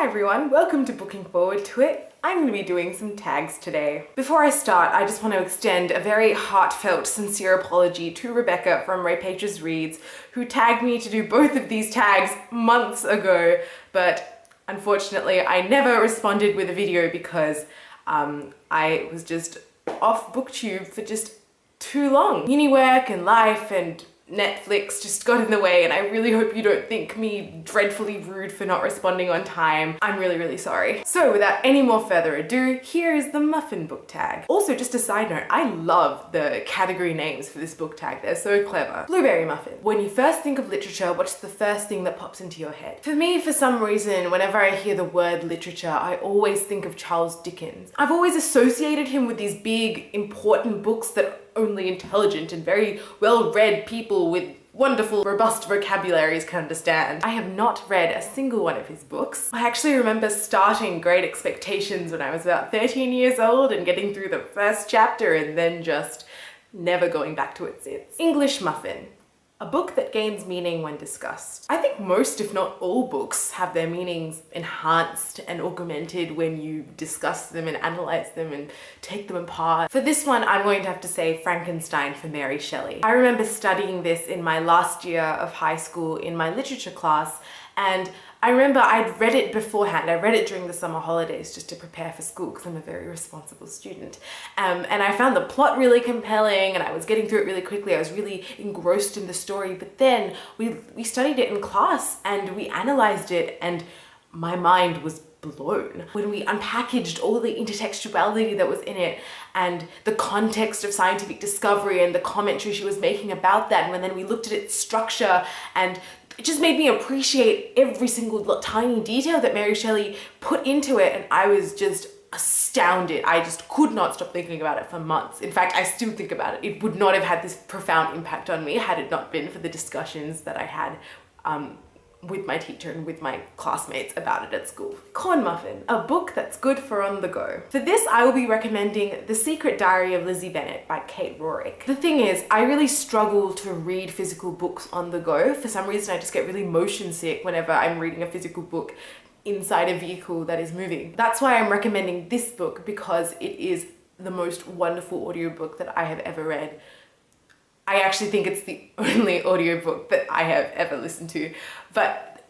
Hi everyone, welcome to Booking Forward to It. I'm going to be doing some tags today. Before I start, I just want to extend a very heartfelt, sincere apology to Rebecca from Rapacious Reads, who tagged me to do both of these tags months ago, but unfortunately I never responded with a video because I was just off BookTube for just too long. Uni work and life and Netflix just got in the way, and I really hope you don't think me dreadfully rude for not responding on time. I'm really sorry. So without any more further ado, here is the muffin book tag. Also, just a side note, I love the category names for this book tag. They're so clever. Blueberry muffin. When you first think of literature, what's the first thing that pops into your head? For me, for some reason, whenever I hear the word literature, I always think of Charles Dickens. I've always associated him with these big, important books that only intelligent and very well-read people with wonderful, robust vocabularies can understand. I have not read a single one of his books. I actually remember starting Great Expectations when I was about 13 years old and getting through the first chapter and then just never going back to it since. English muffin. A book that gains meaning when discussed. I think most, if not all, books have their meanings enhanced and augmented when you discuss them and analyze them and take them apart. For this one, I'm going to have to say Frankenstein for Mary Shelley. I remember studying this in my last year of high school in my literature class, and I remember I'd read it beforehand. I read it during the summer holidays just to prepare for school because I'm a very responsible student. And I found the plot really compelling and I was getting through it really quickly. I was really engrossed in the story, but then we studied it in class and we analyzed it and my mind was blown when we unpackaged all the intertextuality that was in it and the context of scientific discovery and the commentary she was making about that. And then we looked at its structure, and it just made me appreciate every single tiny detail that Mary Shelley put into it, and I was just astounded. I just could not stop thinking about it for months. In fact, I still think about it. It would not have had this profound impact on me had it not been for the discussions that I had with my teacher and with my classmates about it at school. Corn Muffin, a book that's good for on the go. For this, I will be recommending The Secret Diary of Lizzie Bennet by Kate Rorick. The thing is, I really struggle to read physical books on the go. For some reason, I just get really motion sick whenever I'm reading a physical book inside a vehicle that is moving. That's why I'm recommending this book, because it is the most wonderful audiobook that I have ever read. I actually think it's the only audiobook that I have ever listened to. But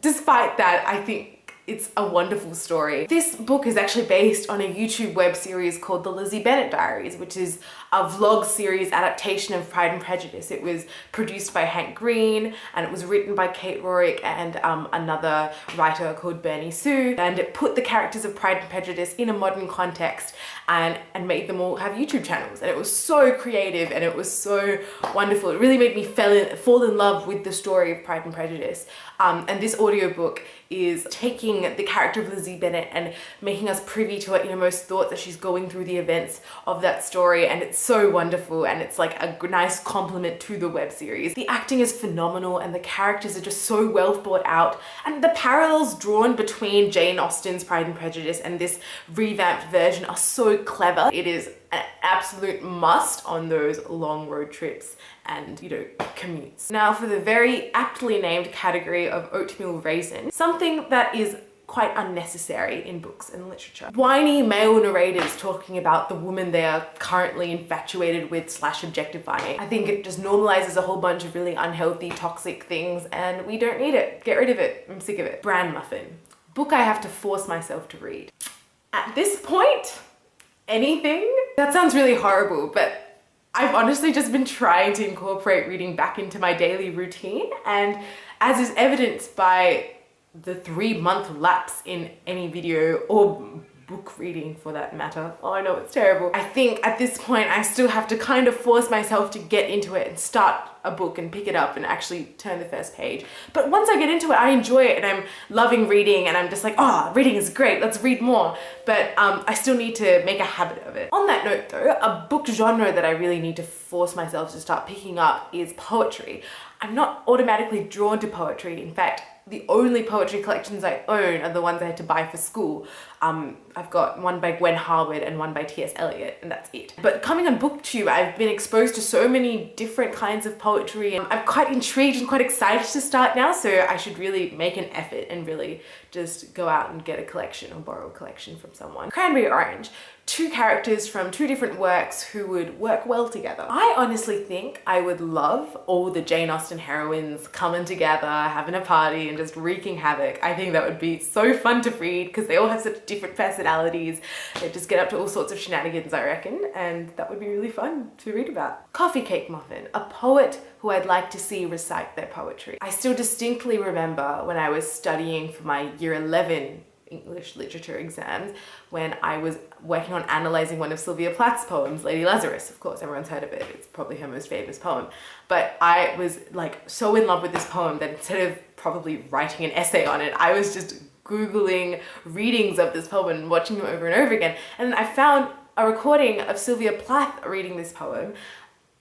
despite that, I think it's a wonderful story. This book is actually based on a YouTube web series called The Lizzie Bennet Diaries, which is a vlog series adaptation of Pride and Prejudice. It was produced by Hank Green and it was written by Kate Rorick and another writer called Bernie Sue, and it put the characters of Pride and Prejudice in a modern context and made them all have YouTube channels. And it was so creative and it was so wonderful. It really made me fall in love with the story of Pride and Prejudice. And this audiobook is taking the character of Lizzie Bennet and making us privy to her innermost thoughts as she's going through the events of that story, and it's so wonderful and it's like a nice compliment to the web series. The acting is phenomenal and the characters are just so well thought out, and the parallels drawn between Jane Austen's Pride and Prejudice and this revamped version are so clever. It is an absolute must on those long road trips and, you know, commutes. Now for the very aptly named category of oatmeal raisin, something that is quite unnecessary in books and literature. Whiny male narrators talking about the woman they are currently infatuated with / objectifying. I think it just normalizes a whole bunch of really unhealthy, toxic things, and we don't need it. Get rid of it. I'm sick of it. Bran Muffin. Book I have to force myself to read. At this point, anything? That sounds really horrible, but I've honestly just been trying to incorporate reading back into my daily routine, and as is evidenced by the 3-month lapse in any video or book reading for that matter. Oh, I know it's terrible. I think at this point I still have to kind of force myself to get into it and start a book and pick it up and actually turn the first page. But once I get into it, I enjoy it and I'm loving reading and I'm just like, oh, reading is great, let's read more. But I still need to make a habit of it. On that note though, a book genre that I really need to force myself to start picking up is poetry. I'm not automatically drawn to poetry. In fact, the only poetry collections I own are the ones I had to buy for school. I've got one by Gwen Harwood and one by T.S. Eliot, and that's it. But coming on BookTube, I've been exposed to so many different kinds of poetry, and I'm quite intrigued and quite excited to start now, so I should really make an effort and really just go out and get a collection or borrow a collection from someone. Cranberry Orange, two characters from two different works who would work well together. I honestly think I would love all the Jane Austen heroines coming together, having a party and just wreaking havoc. I think that would be so fun to read because they all have such different personalities. They just get up to all sorts of shenanigans, I reckon, and that would be really fun to read about. Coffee Cake Muffin, a poet who I'd like to see recite their poetry. I still distinctly remember when I was studying for my year 11 English literature exams when I was working on analysing one of Sylvia Plath's poems, Lady Lazarus. Of course, everyone's heard of it. It's probably her most famous poem. But I was like so in love with this poem that instead of probably writing an essay on it, I was just Googling readings of this poem and watching them over and over again. And I found a recording of Sylvia Plath reading this poem,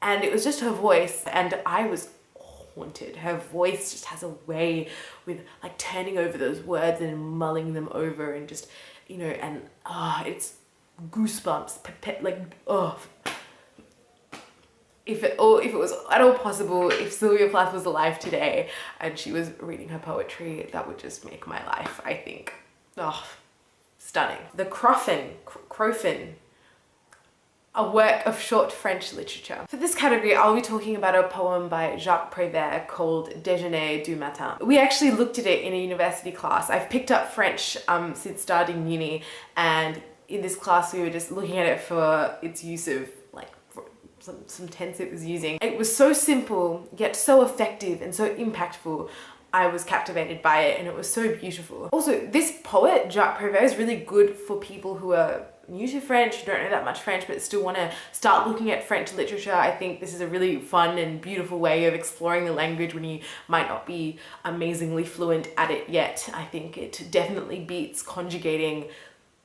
and it was just her voice, and I was haunted. Her voice just has a way with like turning over those words and mulling them over and just, you know, and it's goosebumps, if it was at all possible, if Sylvia Plath was alive today and she was reading her poetry, that would just make my life, I think. Stunning. The Crofin, a work of short French literature. For this category, I'll be talking about a poem by Jacques Prévert called Déjeuner du matin. We actually looked at it in a university class. I've picked up French since starting uni, and in this class we were just looking at it for its use of like some tense it was using. It was so simple, yet so effective and so impactful. I was captivated by it, and it was so beautiful. Also, this poet, Jacques Prévert, is really good for people who are new to French, who don't know that much French, but still want to start looking at French literature. I think this is a really fun and beautiful way of exploring the language when you might not be amazingly fluent at it yet. I think it definitely beats conjugating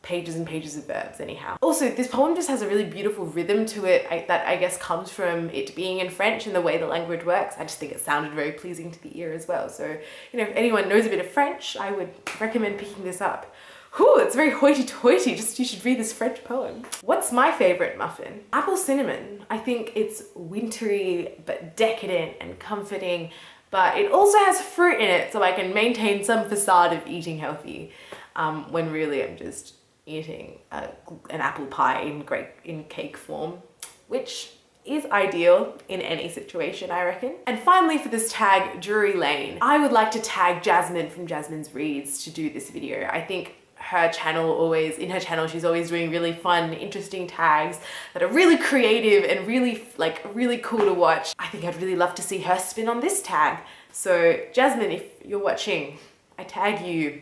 pages and pages of verbs anyhow. Also, this poem just has a really beautiful rhythm to it that I guess comes from it being in French and the way the language works. I just think it sounded very pleasing to the ear as well. So, you know, if anyone knows a bit of French, I would recommend picking this up. Whew, it's very hoity-toity, just you should read this French poem. What's my favorite muffin? Apple cinnamon. I think it's wintry but decadent and comforting, but it also has fruit in it so I can maintain some facade of eating healthy when really I'm just eating an apple pie in cake form, which is ideal in any situation, I reckon. And finally, for this tag, Drury Lane, I would like to tag Jasmine from Jasmine's Reads to do this video. I think in her channel, she's always doing really fun, interesting tags that are really creative and really cool to watch. I think I'd really love to see her spin on this tag. So Jasmine, if you're watching, I tag you.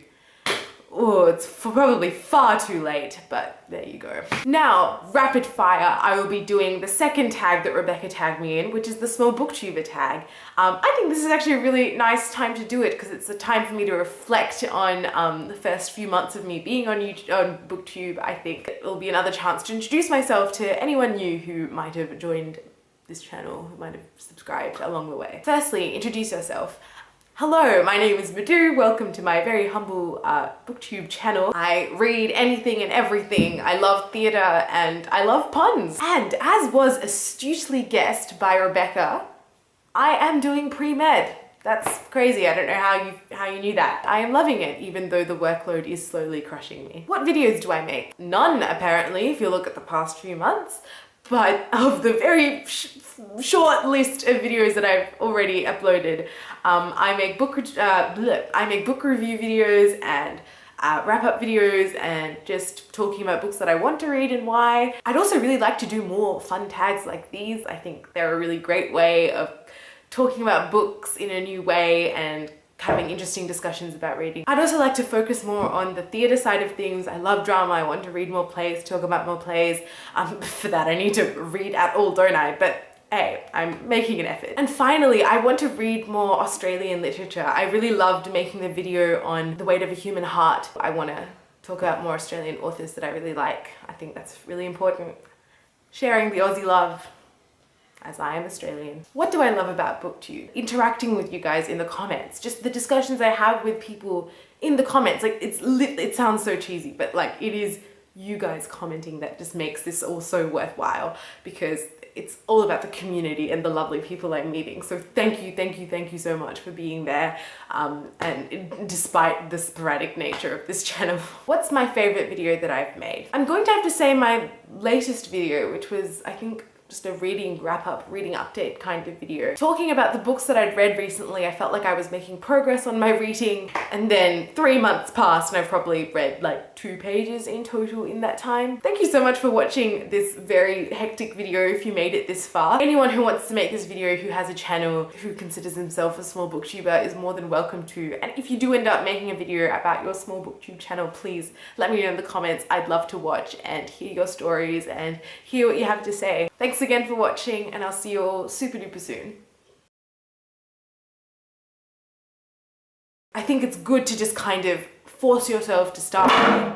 Oh, it's probably far too late, but there you go. Now, rapid fire, I will be doing the second tag that Rebecca tagged me in, which is the small booktuber tag. I think this is actually a really nice time to do it because it's a time for me to reflect on the first few months of me being on BookTube. I think it'll be another chance to introduce myself to anyone new who might have joined this channel, who might have subscribed along the way. Firstly, introduce yourself. Hello, my name is Madu. Welcome to my very humble booktube channel. I read anything and everything. I love theatre and I love puns. And as was astutely guessed by Rebecca, I am doing pre-med. That's crazy. I don't know how you knew that. I am loving it, even though the workload is slowly crushing me. What videos do I make? None, apparently, if you look at the past few months. But of the very short list of videos that I've already uploaded, I make book review videos and wrap-up videos and just talking about books that I want to read and why. I'd also really like to do more fun tags like these. I think they're a really great way of talking about books in a new way and having interesting discussions about reading. I'd also like to focus more on the theatre side of things. I love drama. I want to read more plays, talk about more plays. For that I need to read at all, don't I? But hey, I'm making an effort. And finally, I want to read more Australian literature. I really loved making the video on The Weight of a Human Heart. I want to talk about more Australian authors that I really like. I think that's really important. Sharing the Aussie love, as I am Australian. What do I love about BookTube? Interacting with you guys in the comments. Just the discussions I have with people in the comments. Like, it sounds so cheesy, but like, it is you guys commenting that just makes this all so worthwhile, because it's all about the community and the lovely people I'm meeting. So thank you so much for being there, and despite the sporadic nature of this channel. What's my favorite video that I've made? I'm going to have to say my latest video, which was, I think, just a reading wrap-up, reading update kind of video. Talking about the books that I'd read recently, I felt like I was making progress on my reading, and then 3 months passed and I've probably read like 2 pages in total in that time. Thank you so much for watching this very hectic video if you made it this far. Anyone who wants to make this video who has a channel, who considers himself a small booktuber, is more than welcome to. And if you do end up making a video about your small booktube channel, please let me know in the comments. I'd love to watch and hear your stories and hear what you have to say. Thanks again for watching, and I'll see you all super duper soon. I think it's good to just kind of force yourself to start reading.